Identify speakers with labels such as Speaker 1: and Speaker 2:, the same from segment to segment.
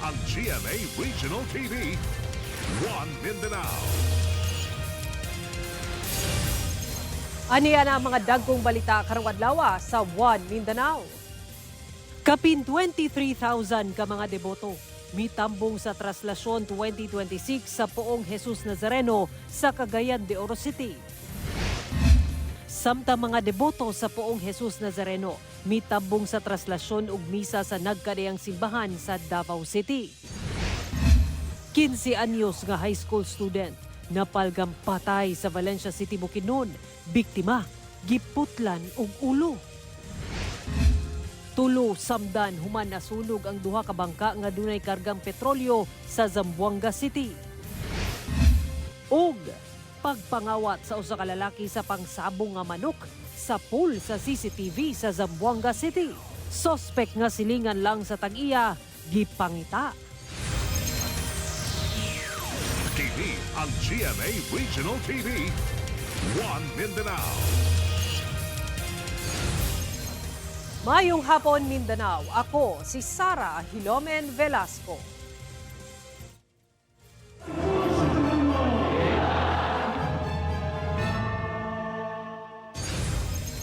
Speaker 1: ang GMA Regional TV, One Mindanao.
Speaker 2: Aniya na ang mga dagkong balita karong adlaw sa One Mindanao. Kapin 23,000 ka mga deboto mitambong sa Traslasyon 2026 sa Poong Jesus Nazareno sa Cagayan de Oro City. Samtang mga deboto sa Poong Jesus Nazareno mitambong sa Traslasyon ug misa sa nagkadayang simbahan sa Davao City. 15 anyos nga high school student napalgam patay sa Valencia City, Bukidnon. Biktima, giputlan og ulo. Tulo samdan human nasunog ang duha ka bangka nga dunay kargang petrolyo sa Zamboanga City. Og pagpangawat sa usa ka lalaki sa pangsabong nga manok sa pool sa CCTV sa Zamboanga City. Suspect nga silingan lang sa tag-iya, gipangita.
Speaker 1: TV ang GMA Regional TV, One Mindanao.
Speaker 2: Mayong hapon, Mindanao. Ako si Sara Hilomen Velasco.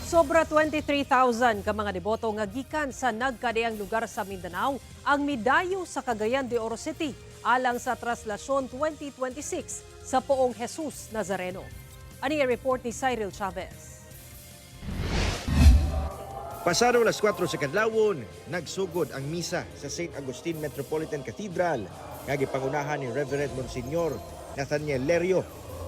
Speaker 2: Sobra 23,000 ka mga deboto nga gikan sa nagkadayang lugar sa Mindanao ang midayo sa Cagayan de Oro City alang sa Traslasyon 2026 sa Poong Jesus Nazareno. Ani ang report ni Cyril Chavez.
Speaker 3: Pasado alas 4 sa kadlawon, nagsugod ang misa sa St. Agustin Metropolitan Cathedral nga gipangunahan ni Reverend Monsignor Nathaniel Lerio.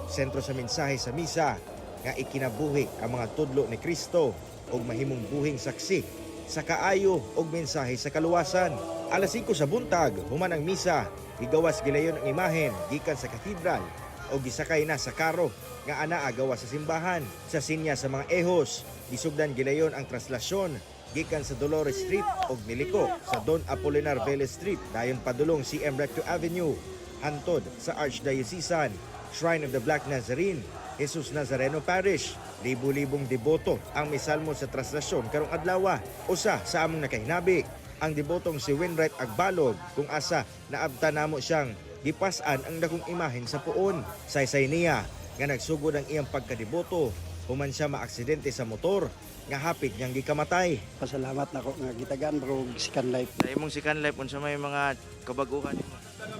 Speaker 3: Sentro sa mensahe sa misa nga ikinabuhi ang mga tudlo ni Kristo ug mahimong buhing saksi sa kaayo ug mensahe sa kaluwasan. Alas 5 sa buntag, human ang misa, gigawas gilayon ang imahen gikan sa katedral o gisakay na sa karo nga anaa gawas sa simbahan. Sa sinya sa mga ehos, gisugdan gilayon ang traslasyon gikan sa Dolores Street ug niliko sa Don Apolinar Velez Street dayon padulong CM Recto Avenue hantod sa Archdiocesan Shrine of the Black Nazarene, Jesus Nazareno Parish. Libu-libong deboto ang misalmo sa traslasyon karong adlaw. Usa sa among nakahinabi ang debotong si Winright Agbalog kung asa naabta namo siyang gipas-an ang dakong imahen sa puon. Saysay niya nga nagsugod ang iyang pagkadeboto human siya maaksidente sa motor nga hapit niyang gikamatay.
Speaker 4: Pasalamat na ko nga gitagan bro sikan life.
Speaker 3: Sa imong second life unsa may mga kabaguhan nimo?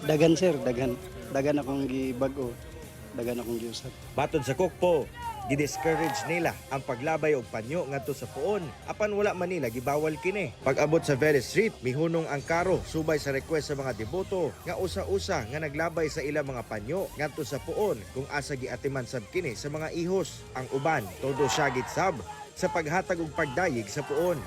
Speaker 4: Dagan sir, dagan akong gibag-o. Dagan akong giusap.
Speaker 3: Batod sa Kokpo, gidiscourage nila ang paglabay og panyo ngadto sa puon apan wala man nila gibawal kini. Pag-abot sa Velez Street, mihunong ang karo subay sa request sa mga deboto nga usa-usa nga naglabay sa ilang mga panyo ngadto sa puon kung asa giatiman sab kini sa mga ihos. Ang uban todo siya gitsab sa paghatag og pagdayig sa puon.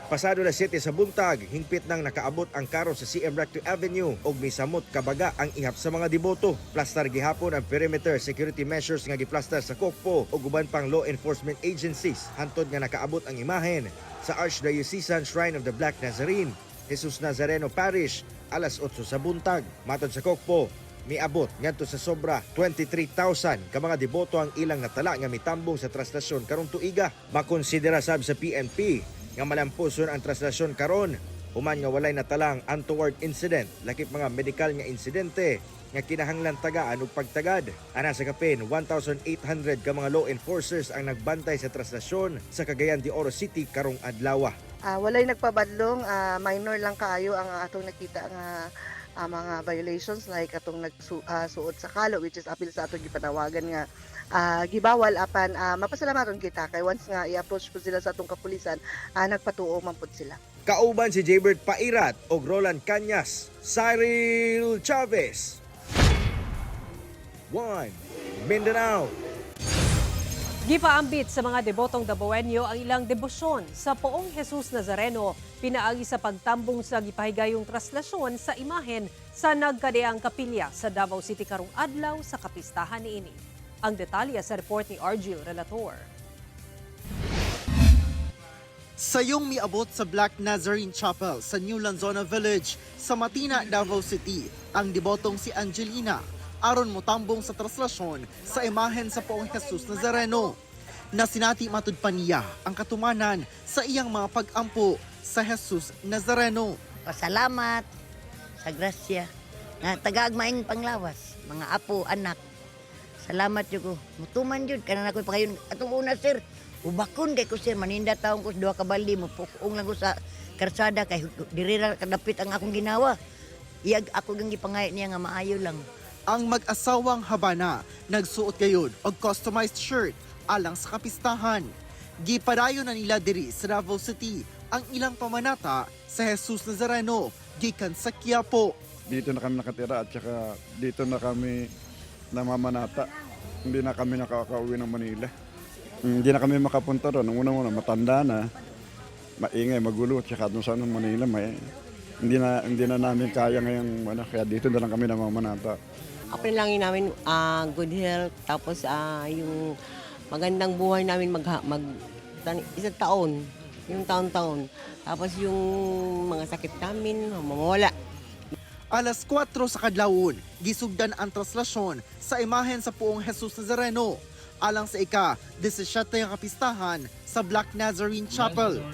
Speaker 3: Pasado na 7 sa buntag, hingpit nang nakaabot ang karo sa CM Recto Avenue ug misamot kabaga ang ihap sa mga deboto. Plastar gihapon ang perimeter security measures nga giplastar sa Kokpo ug uban pang law enforcement agencies hantod nga nakaabot ang imahen sa Archdiocesan Shrine of the Black Nazarene, Jesus Nazareno Parish alas 8 sa buntag. Matod sa Kokpo, miabot ngadto sa sobra 23,000 ka mga deboto ang ilang natala nga mitambong sa traslasyon karong tuiga. Makonsidera sab sa PNP nga malampuson ang traslasyon karon human nga walay natalang untoward incident lakip mga medical nga insidente nga kinahanglan tagaan ug pagtagad. Ana sa kapin 1,800 ka mga law enforcers ang nagbantay sa traslasyon sa Cagayan de Oro City karong adlaw.
Speaker 5: Walay nagpabadlong, minor lang kaayo ang atong nakita nga mga violations like atong nagsuot sa kalo which is apil sa atong gipanawagan nga gibawal apan mapasalamaton kita kay once nga i-approach po sila sa atong kapulisan nagpatuo man pud sila.
Speaker 3: Kauban si Jaybert Pairat o Roland Cañas, Cyril Chavez. One Mindanao.
Speaker 2: Gipaambit sa mga debotong Dabawenyo ang ilang debosyon sa Poong Jesus Nazareno pinaagi sa pagtambong sa gipahigayong traslasyon sa imahen sa nagkadayang kapilya sa Davao City karong adlaw sa kapistahan niini. Ang detalye sa report ni Argil Relator.
Speaker 6: Sayong miabot sa Black Nazarene Chapel sa New Lanzona Village sa Matina, Davao City ang debotong si Angelina aron motambong sa traslasyon sa imahen sa Poong Jesus Nazareno. na sinati matud pa niya ang katumanan sa iyang mga pag-ampo sa Jesus Nazareno.
Speaker 7: Pasalamat sa grasya nga tagaagmaing panglawas, mga apo, anak. Salamat jud ko. Mutuman jud kana nakoy pakayon atong una sir. Ubakon kay ko sir maninda taong ko 2 ka baldi mo pukong lang ko sa karsada kay diri ra kadapit ang akong ginawa. Iyag ako gang gipangayat niya nga maayo lang.
Speaker 6: Ang mag-asawang Habana nagsuot gayud og customized shirt alang sa kapistahan. Gipadayon na nila diri sa Davao City ang ilang pamanata sa Jesus Nazareno gikan sa Quiapo.
Speaker 8: Dito na kami nakatira at saka dito na kami namamanata. Hindi na kami nakakauwi ng Manila. Hindi na kami makapunta ron. Una-una, matanda na, maingay, magulo, at saka doon sa Manila, hindi na namin kaya ngayon, kaya dito na lang kami namamanata.
Speaker 9: Ako lang namin good health, tapos yung magandang buhay namin isang taon, yung taon-taon. Tapos yung mga sakit namin, mamawala.
Speaker 6: Alas 4 sa kadlawon, gisugdan ang traslasyon sa imahen sa Poong Jesus Nazareno alang sa ika-17 nga kapistahan sa Black Nazarene Chapel.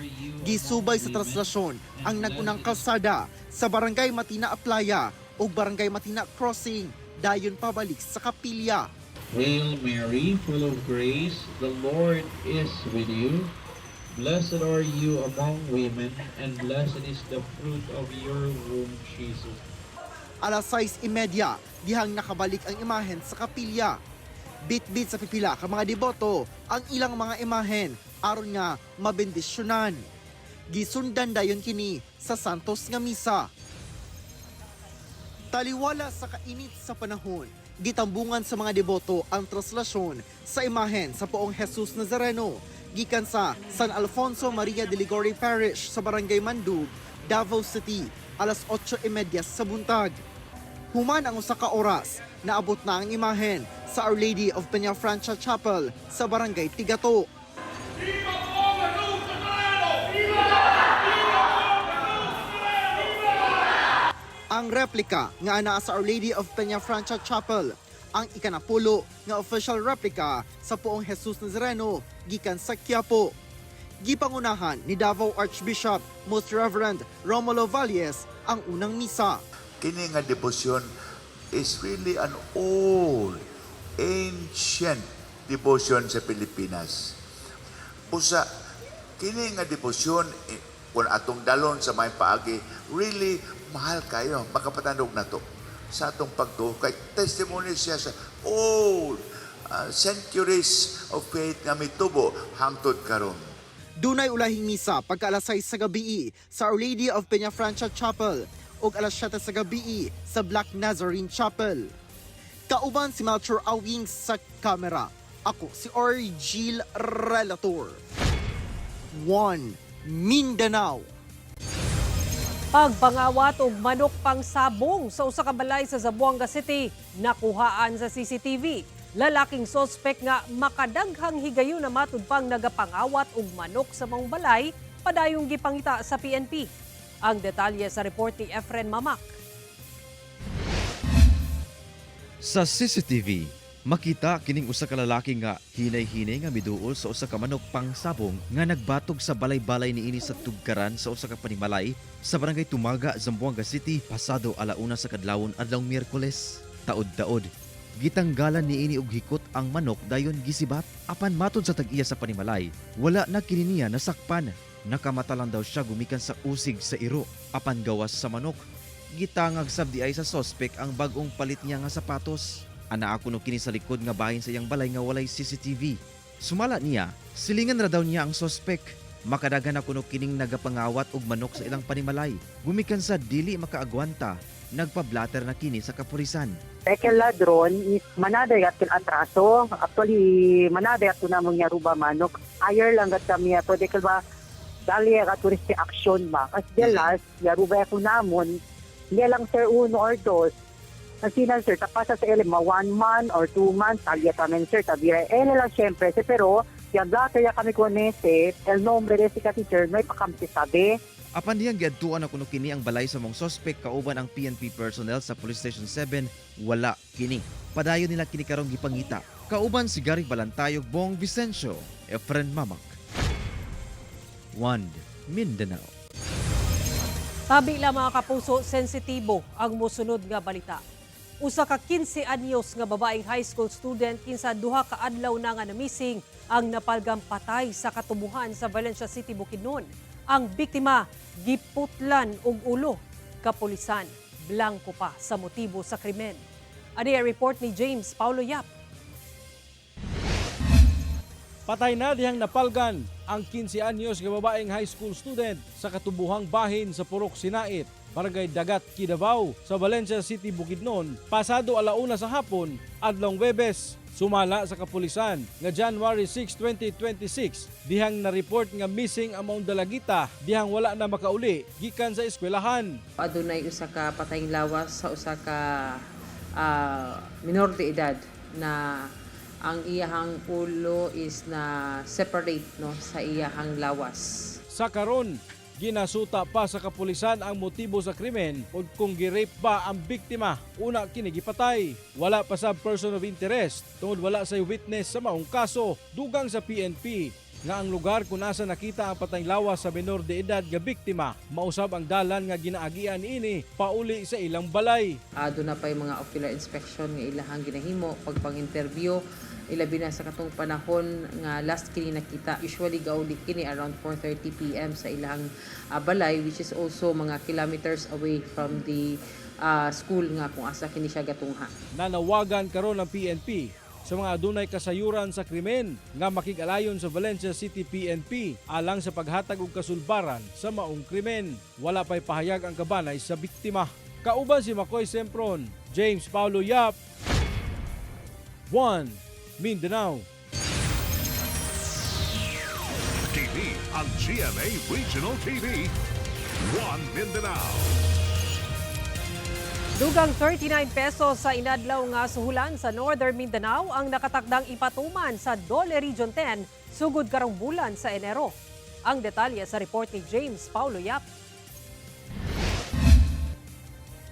Speaker 6: Gisubay sa traslasyon ang nagunang kalsada sa Barangay Matina Aplaya o Barangay Matina Crossing dayon pabalik sa kapilya.
Speaker 10: Hail Mary, full of grace, the Lord is with you. Blessed are you among women, and blessed is the fruit of your womb, Jesus.
Speaker 6: Alas 6:30, dihang nakabalik ang imahen sa kapilya. Bit-bit sa pipila ka mga deboto ang ilang mga imahen aron nga mabendisyonan. Gisundan dayon kini sa Santos nga misa. Taliwala sa kainit sa panahon, gitambungan sa mga deboto ang traslasyon sa imahen sa Poong Jesus Nazareno gikan sa San Alfonso Maria de Ligori Parish sa Barangay Mandug, Davao City, alas 8:30 sa buntag. Human ang usa ka oras, naabot na ang imahen sa Our Lady of Peñafrancia Chapel sa Barangay Tigato. Ang replika nga anaa sa Our Lady of Peñafrancia Chapel, ang ikanapulo nga official replika sa Poong Jesus Nazareno gikan sa Quiapo. Gipangunahan ni Davao Archbishop Most Reverend Romulo Valles ang unang misa.
Speaker 11: Kini nga devotion is really an old, ancient devotion sa Pilipinas. Usa, kini nga devotion, kung atong dalon sa may paagi, really mahal kayo, makapatanog na to sa atong pagtuo. Kay testimony siya sa old centuries of faith nga mitubo hangtod karon.
Speaker 6: Dunay ulahing misa pagka alas 6 sa gabi sa Our Lady of Peñafrancia Chapel ug alas 7 sa gabi sa Black Nazarene Chapel. Kauban si Melchor Awing sa kamera. Ako si Orgil Relator. 1 Mindanao.
Speaker 2: Pagpangawat og manok pang sabong sa usa ka balay sa Zamboanga City nakuhaan sa CCTV. Lalaking sospek nga makadaghang higayon na matud pang nagapangawat og manok sa maong balay padayong gipangita sa PNP. Ang detalye sa report ni Efren Mamak.
Speaker 12: Sa CCTV, makita kining usa ka lalaki nga hinay-hinay nga miduol sa usa ka manok pang sabong nga nagbatog sa balay-balay niini sa tugkaran sa usa ka panimalay sa Barangay Tumaga, Zamboanga City pasado alauna sa kadlawon adlawng Miyerkules. Taod-taod, gitanggalan niini og hikot ang manok dayon gisibat. Apan matud sa tag-iya sa panimalay, wala na kini niya nasakpan. Nakamata lang daw siya gumikan sa usig sa iro. Apan gawas sa manok, gitangag sabdi ay sa sospek ang bagong palit niya nga sapatos. Ana ako no kini sa likod nga bahin sa iyang balay nga walay CCTV. Sumala niya, silingan ra daw niya ang sospek. Makadagan ako no kining nagapangawat og manok sa ilang panimalay. Gumikan sa dili makaagwanta, nagpablatter na kini sa kapulisan.
Speaker 13: Second ladron is manaday at atraso. Actually, manaday at namang yaruba manok. Ayer lang at kami pwede ka ba dali at tourist action ba? Kasi the last, yaruba ako namon, hindi lang sir 1 or 2. Nasinan sir, tapasa sa elema 1 month or 2 months, talya tamen sir, tabira. Lang syempre, pero, yung blatter ya kami kunese, el nombre de si ka-teacher, may pakampi sabi.
Speaker 12: Apan diyang giadtuan ako no kini ang balay sa mong sospek kauban ang PNP personnel sa Police Station 7, wala kini. Padayon nila kini karong gipangita. Kauban si Gary Balantayog, Bong Vicencio, Efren Mamak. 1 Mindanao.
Speaker 2: Tabi lang mga kapuso, sensitibo ang musunod nga balita. Usa ka 15 anyos nga babaeng high school student kinsa duha ka adlaw na nga namising ang napalgang patay sa katubuhan sa Valencia City, Bukidnon. Ang biktima giputlan og ulo. Kapulisan blanco pa sa motibo sa krimen. Ani ang report ni James Paulo Yap.
Speaker 14: Patay na dihang napalgan ang 15 anyos nga babaeng high school student sa katubuhang bahin sa Purok Sinait, Barangay Dagat, Davao sa Valencia City, Bukidnon, pasado 1:00 sa hapon adlong Huwebes. Sumala sa kapulisan nga January 6, 2026 dihang na-report nga missing ang maong dalagita dihang wala na makauli gikan sa eskwelahan.
Speaker 15: Adunay usa ka patayng lawas sa usa ka minor de edad na ang iyahang ulo is na separate no sa iyahang lawas.
Speaker 14: Sa karon, ginasuta pa sa kapulisan ang motibo sa krimen ug kung gi-rape ba ang biktima una kini gipatay. Wala pa sa person of interest tungod wala say witness sa maong kaso. Dugang sa PNP nga ang lugar kung nasa nakita ang patayng lawas sa minor de edad nga biktima mausab ang dalan nga ginaagian ini pauli sa ilang balay.
Speaker 15: Doon na pa yung mga ocular inspection nga ilahang ginahimo pagpang-interview ilabi na sa katong panahon nga last kini nakita. Usually gauli kini around 4:30 PM sa ilang balay, which is also mga kilometers away from the school nga kung asa kini siya gatungha.
Speaker 14: Nanawagan karon ng PNP sa mga adunay kasayuran sa krimen nga makig-alayon sa Valencia City PNP alang sa paghatag og kasulbaran sa maong krimen. Wala pa'y pahayag ang kabanay sa biktima. Kauban si Makoy Sempron, James Paulo Yap, 1 Mindanao.
Speaker 1: TV ang GMA Regional TV. 1 Mindanao.
Speaker 2: Dugang 39 pesos sa inadlaw nga suhulan sa Northern Mindanao ang nakatakdang ipatuman sa Dole Region 10 sugod karong bulan sa Enero. Ang detalye sa report ni James Paulo Yap.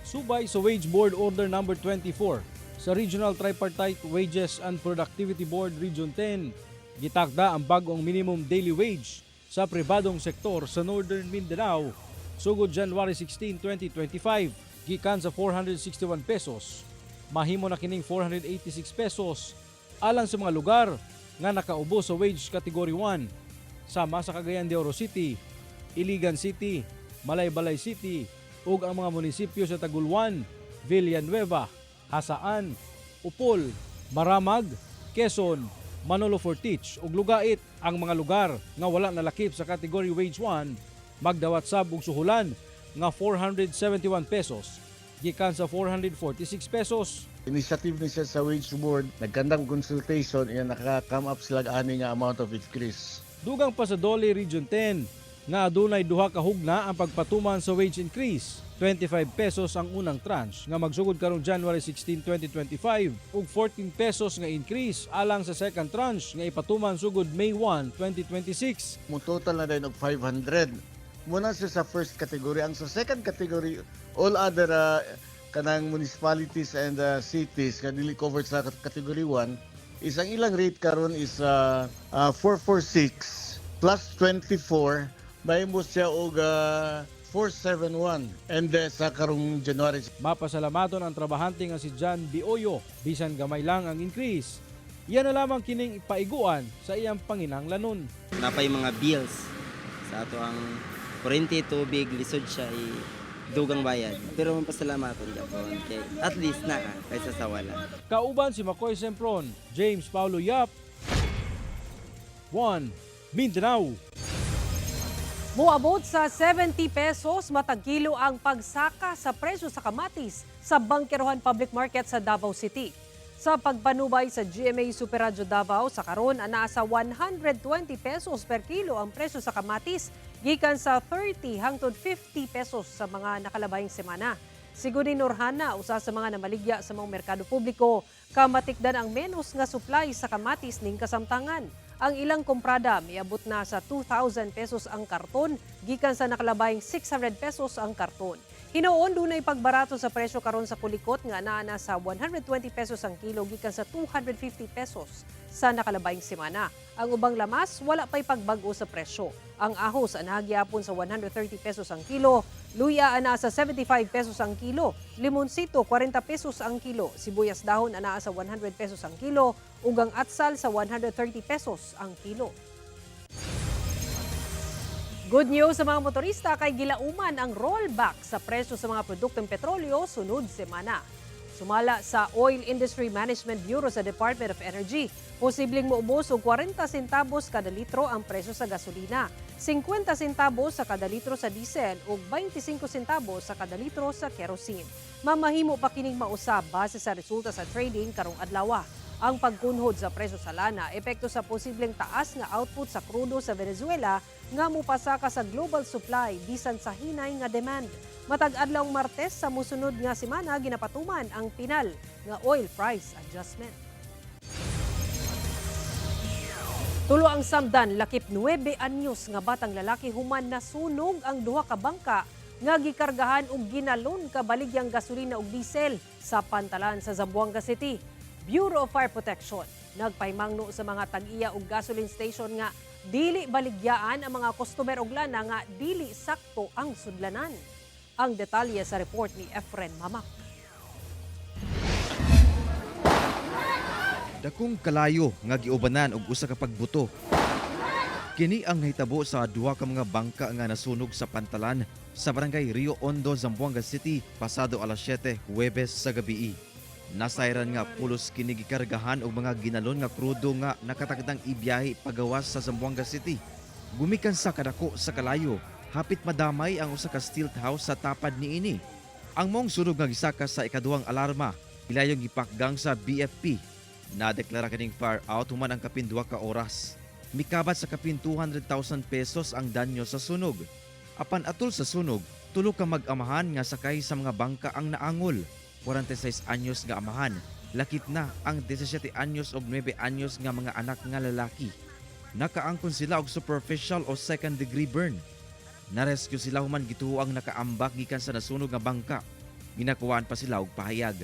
Speaker 14: Subay sa Wage Board Order No. 24 sa Regional Tripartite Wages and Productivity Board Region 10, gitakda ang bagong minimum daily wage sa pribadong sektor sa Northern Mindanao sugod January 16, 2025. Gikan sa 461 pesos, mahimo na kining 486 pesos alang sa mga lugar nga nakaubo sa wage category 1 sama sa Cagayan de Oro City, Iligan City, Malaybalay City ug ang mga munisipyo sa Taguluan, Villanueva, Hasaan, Upol, Maramag, Quezon, Manolo Fortich ug Lugait. Ang mga lugar nga wala nalakip sa category wage 1 magdawat sab og suhulan nga 471 pesos gikan sa 446 pesos.
Speaker 16: Initiative ni siya sa Wage Board, nagkandang consultation, iya naka-come up sila ani nga amount of increase.
Speaker 14: Dugang pa sa Dole Region 10 nga adunay duha ka hugna ang pagpatuman sa wage increase. 25 pesos ang unang tranche nga magsugod karong January 16, 2025 ug 14 pesos nga increase alang sa second tranche nga ipatuman sugod May 1, 2026.
Speaker 16: Mo total na din og 500. Muna siya sa first category. Ang sa second category, all other kanang municipalities and cities nga dili covered sa category 1, is ang ilang rate karon is 446 plus 24, mahimo siya og 471 and sa karong January.
Speaker 14: Mapasalamaton ang trabahante nga si John Bioyo, bisan gamay lang ang increase. Iyan na lamang kining ipaiguan sa iyang panginahanglanon.
Speaker 17: Napay mga bills sa ato ang kurente, tubig, lisod siya dugang bayad. Pero mapasalamaton Japon kay at least na kaysa sa wala.
Speaker 14: Kauban si Makoy Sempron, James Paulo Yap, 1 Mindanao.
Speaker 2: Muabot sa 70 pesos matag kilo ang pagsaka sa presyo sa kamatis sa Bangkerohan Public Market sa Davao City. Sa pagpanubay sa GMA Super Radio Davao, sa karon nasa 120 pesos per kilo ang presyo sa kamatis, gikan sa 30 hangtod 50 pesos sa mga nakalabayng semana. Sigun ni Norhana, usa sa mga namaligya sa mga merkado publiko, kamatikdan ang menos nga supply sa kamatis ning kasamtangan. Ang ilang komprada miabot na sa 2,000 pesos ang karton, gikan sa nakalabayng 600 pesos ang karton. Hinuon dunay pagbarato sa presyo karon sa kulikot nga naa na sa 120 pesos ang kilo gikan sa 250 pesos sa nakalabayng semana. Ang ubang lamas wala pay pagbag-o sa presyo. Ang ahos anaa gyapon sa 130 pesos ang kilo, luya anaa sa 75 pesos ang kilo, limonsito 40 pesos ang kilo, sibuyas dahon anaa sa 100 pesos ang kilo, ug ang atsal sa 130 pesos ang kilo. Good news sa mga motorista kay gilauman ang rollback sa presyo sa mga produktong petrolyo sunod semana. Sumala sa Oil Industry Management Bureau sa Department of Energy, posibleng maubos og 40 centavos kada litro ang presyo sa gasolina, 50 centavos sa kada litro sa diesel ug 25 centavos sa kada litro sa kerosene. Mamahimo pa kining mausab base sa resulta sa trading karong adlaw. Ang pagkunhod sa presyo sa lana epekto sa posibleng taas nga output sa krudo sa Venezuela nga mopasaka sa global supply bisan sa hinay nga demand. Matag adlawng Martes sa mosunod nga semana ginapatuman ang pinal nga oil price adjustment. Tulo ang samdan lakip 9 anyos nga batang lalaki human nasunog ang duha ka bangka nga gikargahan og ginalon ka baligyang gasolina ug diesel sa pantalan sa Zamboanga City. Bureau of Fire Protection nagpahimangno sa mga tag-iya ug gasoline station nga dili baligyaan ang mga customer og lana nga dili sakto ang sudlanan. Ang detalye sa report ni Efren Mamak.
Speaker 12: Dakong kalayo nga giubanan og usa ka pagbuto. Kini ang nahitabo sa duha ka mga bangka nga nasunog sa pantalan sa barangay Rio Hondo, Zamboanga City pasado alas 7 Huwebes sa gabi. Nasayran nga pulos kini gikargahan og mga ginalon nga krudo nga nakatagdang ibiyahe pagawas sa Zamboanga City. Gumikan sa kadako sa kalayo, hapit madamay ang usa ka stilt house sa tapad niini. Ang mong sunog nga gisaka sa ikaduhang alarma, ilayong gipakgang sa BFP. Nadeklara kaning fire out human ang kapin 2 ka oras. Mikabat sa kapin 200,000 pesos ang danyo sa sunog. Apan atol sa sunog, tulo ka mag-amahan nga sakay sa mga bangka ang naangol. 46 anyos nga amahan, lakip na ang 17 anyos o 9 anyos nga mga anak nga lalaki. Nakaangkon sila og superficial o second degree burn. Narescue sila human gituo ang nakaambak gikan sa nasunog nga bangka. Ginakuwaan pa sila og pahayag.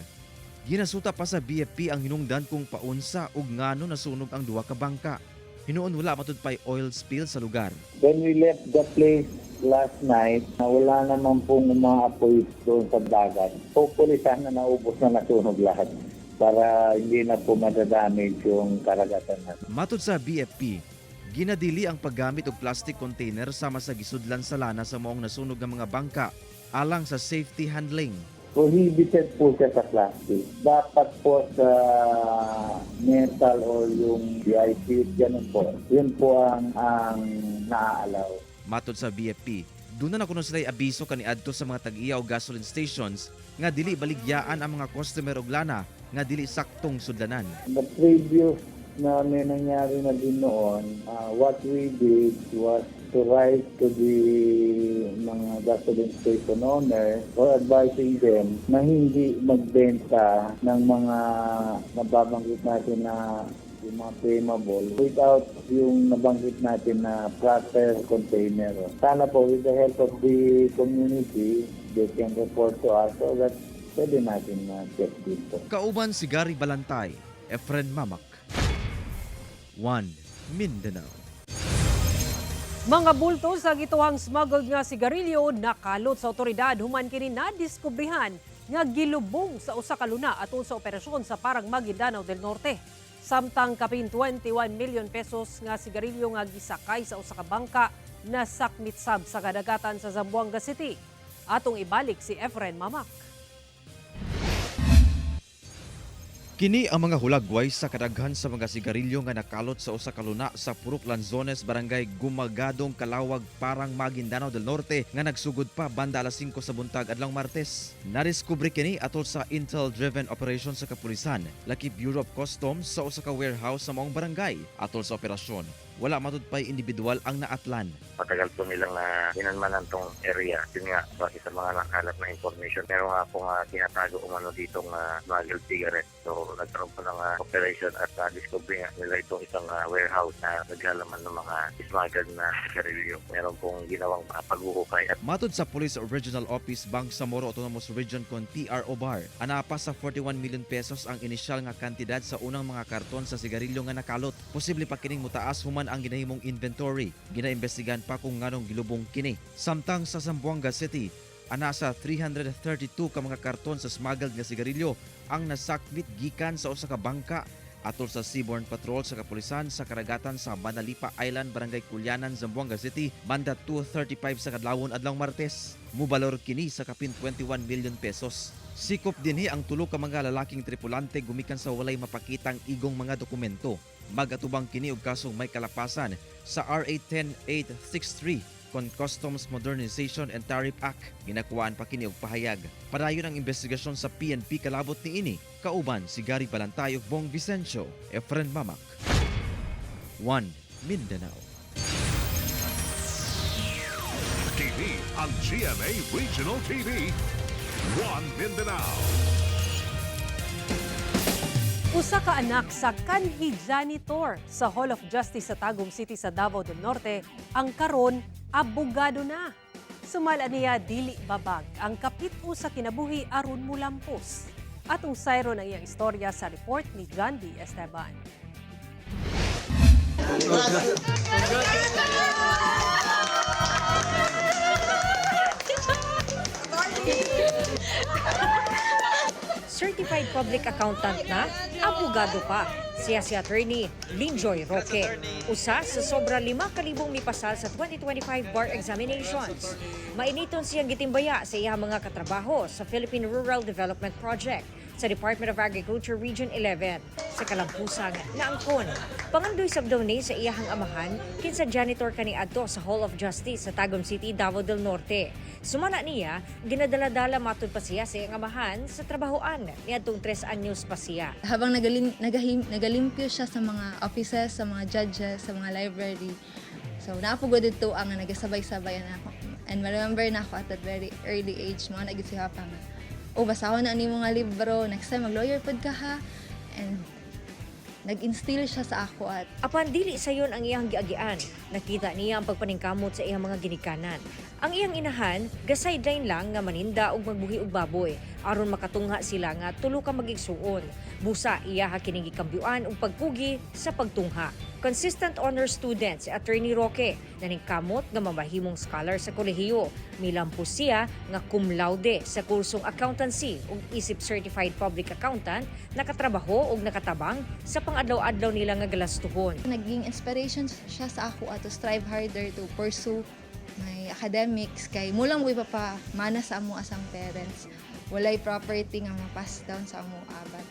Speaker 12: Ginasuta pa sa BFP ang hinungdan kung paunsa ug ngano nasunog ang duha ka bangka. Hinuon wala matud pay oil spill sa lugar.
Speaker 18: When we left the place last night, wala naman pong mga apoy doon sa dagat. Hopefully sana naubos na nasunog lahat para hindi na po madadamage yung karagatan natin.
Speaker 12: Matud sa BFP, ginadili ang paggamit og plastic container sama sa gisudlan sa lana sa maong nasunog nga mga bangka alang sa safety handling.
Speaker 18: Prohibited po siya sa plastic. Dapat po sa metal or yung VIP, ganun po. Yun po ang naaalaw.
Speaker 12: Matod sa BFP, doon na kuno sila'y abiso kaniadto sa mga tag-iya o gasoline stations nga dili baligyaan ang mga customer og lana nga dili saktong sudlanan.
Speaker 18: The previous na may nangyari na din noon, what we did was to write to the mga gasoline station owner or advising them na hindi magbenta ng mga nababanggit natin na yung mga flammable without yung nabanggit natin na proper container. Sana po with the help of the community, they can report to us so that pwede natin check dito.
Speaker 12: Kauban si Gary Balantay, Efren Mamak, 1 Mindanao.
Speaker 2: Mga bulto sa gituhang smuggled nga sigarilyo nakalot sa otoridad human kini nadiskubrihan nga gilubong sa usa ka luna atol sa operasyon sa Parang Maguindanao del Norte. Samtang kapin 21 million pesos nga sigarilyo nga gisakay sa usa ka bangka na sakmitsab sa kadagatan sa Zamboanga City. Atong ibalik si Efren Mamak.
Speaker 12: Kini ang mga hulagway sa kadaghan sa mga sigarilyo nga nakalot sa usa ka luna sa Purok Lanzones, Barangay Gumagadong, Calawag, Parang Maguindanao del Norte nga nagsugod pa banda alas 5 sa buntag adlong Martes. Nadiskubre kini atol sa intel-driven operation sa kapulisan, lakip Bureau of Customs sa usa ka warehouse sa maong barangay. Atol sa operasyon, wala matudpay individual ang naatlan.
Speaker 19: Matagal po nilang hinanmanan tong area. Yun nga, base sa mga nakalap na information. Pero nga po tinatago umano ditong smuggled cigarette. So nagkaroon po ng operation at discovery nga nila itong isang warehouse na naglalaman ng mga smuggled na sigarilyo. Meron pong ginawang paghuhukay.
Speaker 12: Matud sa Police Regional Office Bangsamoro Autonomous Region kon PRO Bar, anapa sa 41 million pesos ang inisyal nga kantidad sa unang mga karton sa sigarilyo nga nakalot. Posible pa kining mutaas human ang ginahimong inventory. Ginaimbestigan pa kung nganong gilubong kini. Samtang sa Zamboanga City, anasa 332 ka mga karton sa smuggled nga sigarilyo ang nasakmit gikan sa usa ka bangka atol sa Seaborne Patrol sa kapulisan sa karagatan sa Banalipa Island, Barangay Kulyanan, Zamboanga City, banda 2:35 sa kadlawon adlawng Martes. Mubalor kini sa kapin 21 million pesos. Sikop dinhi ang tulo ka mga lalaking tripulante gumikan sa walay mapakitang igong mga dokumento. Magatubang kini og kasong may kalapasan sa RA 10863 kon Customs Modernization and Tariff Act. Ginakuhaan pa kini og pahayag. Padayon ang investigasyon sa PNP kalabot niini. Kauban si Gary Balantay ug Bong Vicencio, Efren Mamak. 1 Mindanao.
Speaker 1: TV ang GMA Regional TV. 1 Mindanao.
Speaker 2: Usa ka anak sa kanhi janitor sa Hall of Justice sa Tagum City sa Davao del Norte ang karon abogado na. Sumala niya dili babag ang kapit-o sa kinabuhi aron mulampos. Atong sayro ng iyang istorya sa report ni John D. Esteban.
Speaker 20: Certified Public Accountant na, abogado pa. Siya si Attorney Linjoy Roque. Usa sa sobra 5,000 mipasal sa 2025 bar examinations. Mainiton siyang gitimbaya sa iyang mga katrabaho sa Philippine Rural Development Project sa Department of Agriculture Region 11 sa Kalampusang naangkon. Pangandoy sabdaw ni sa iyahang amahan kinsa janitor kaniadto sa Hall of Justice sa Tagum City, Davao del Norte. Sumana niya, ginadala-dala matud pa siya sa iyang amahan sa trabahoan niadtong 3 anyos pa siya.
Speaker 21: Habang nagalimpyo siya sa mga offices, sa mga judges, sa mga library. So napugod dito ang nagasabay-sabay na ako. And remember na ako at that very early age, mga nagisiha pa nga. Basahon na ni mga libro, next time mag-lawyer pod ka ha. And nag-instill siya sa ako at
Speaker 20: apan dili sayon ang iyang giagian. Nakita niya ang pagpaningkamot sa iyang mga ginikanan. Ang iyang inahan, ga-sideline lang nga maninda og magbuhi og baboy aron makatungha sila nga tulo ka magigsuon. Busa iya kining gikambyuan og pagpugi sa pagtungha. Consistent honor student si Attorney Roque naningkamot nga mamahimong scholar sa kolehiyo. Milampos siya nga cum laude sa kursong accountancy ug isip certified public accountant, nakatrabaho ug nakatabang sa pang-adlaw-adlaw nila nga galastuhon.
Speaker 21: naging inspiration siya sa ako at to strive harder to pursue my academics kay mulang buhay pa mana sa amo asang parents. Walay property nga ma-pass down sa amo but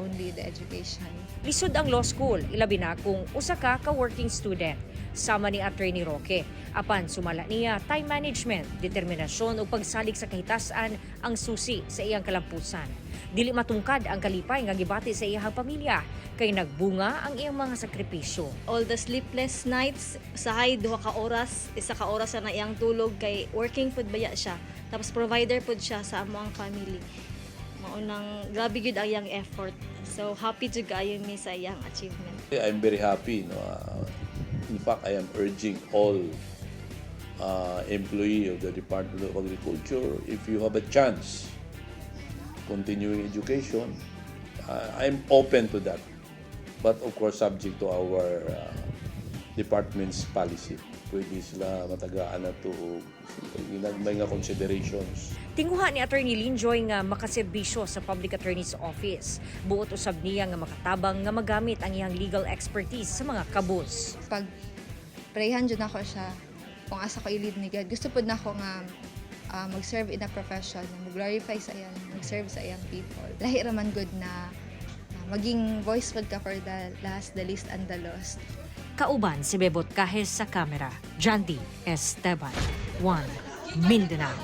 Speaker 21: only the education.
Speaker 20: Lisod ang law school, ilabi na kung usa ka working student. Sama ni Attorney Roque. Apan sumala niya time management, determinasyon ug pagsalig sa kahitasan ang susi sa iyang kalampusan. Dili matungkad ang kalipay nga gibati sa iyang pamilya kay nagbunga ang iyang mga sakripisyo.
Speaker 22: All the sleepless nights, usahay 2 ka oras, 1 ka oras na iyang tulog kay working pud baya siya. Tapos provider pud siya sa among family. Maunang grabe gyud ang iyang effort. So happy jud kaayo mi sa iyang achievement.
Speaker 23: I'm very happy. In fact, I am urging all employee of the Department of Agriculture, if you have a chance continuing education, I'm open to that. But of course, subject to our department's policy. Pwede sila matagaan na to may nga considerations.
Speaker 20: Tinguha ni Attorney Linjoy nga makaserbisyo sa Public Attorney's Office. Buot usab niya nga makatabang nga magamit ang iyang legal expertise sa mga kabus.
Speaker 21: Pag prayhan dyan ako siya, kung asa ko i-lead ni God, gusto po na ako nga mag-serve in a profession, mag-glorify sa iyan, mag-serve sa iyang people. Lahi raman good na maging voice pod ka for the last, the least, and the lost.
Speaker 20: Kauban si Bebot Kahes sa kamera. John D. Esteban, 1 Mindanao.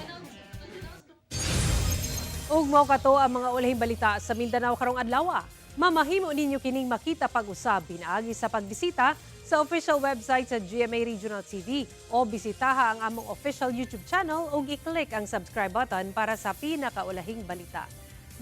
Speaker 2: Ug mao kato ang mga ulahing balita sa Mindanao karong adlaw. Mamahimo ninyo kining makita pag-usab pinaagi sa pagbisita sa official website sa GMA Regional TV o bisitaha ang among official YouTube channel o i-click ang subscribe button para sa pinakaulahing balita.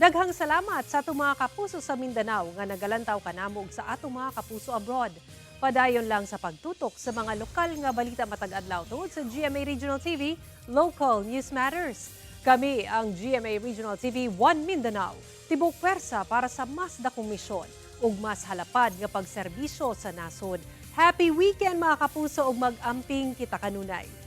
Speaker 2: Daghang salamat sa atong mga kapuso sa Mindanao nga nagalantaw kanamo ug sa atong mga kapuso abroad. Padayon lang sa pagtutok sa mga lokal nga balita matag adlaw tungod sa GMA Regional TV, Local News Matters. Kami ang GMA Regional TV 1 Mindanao, tibok pwersa para sa mas dakong misyon ug mas halapad nga pagserbisyo sa nasod. Happy weekend mga kapuso ug mag-amping kita kanunay.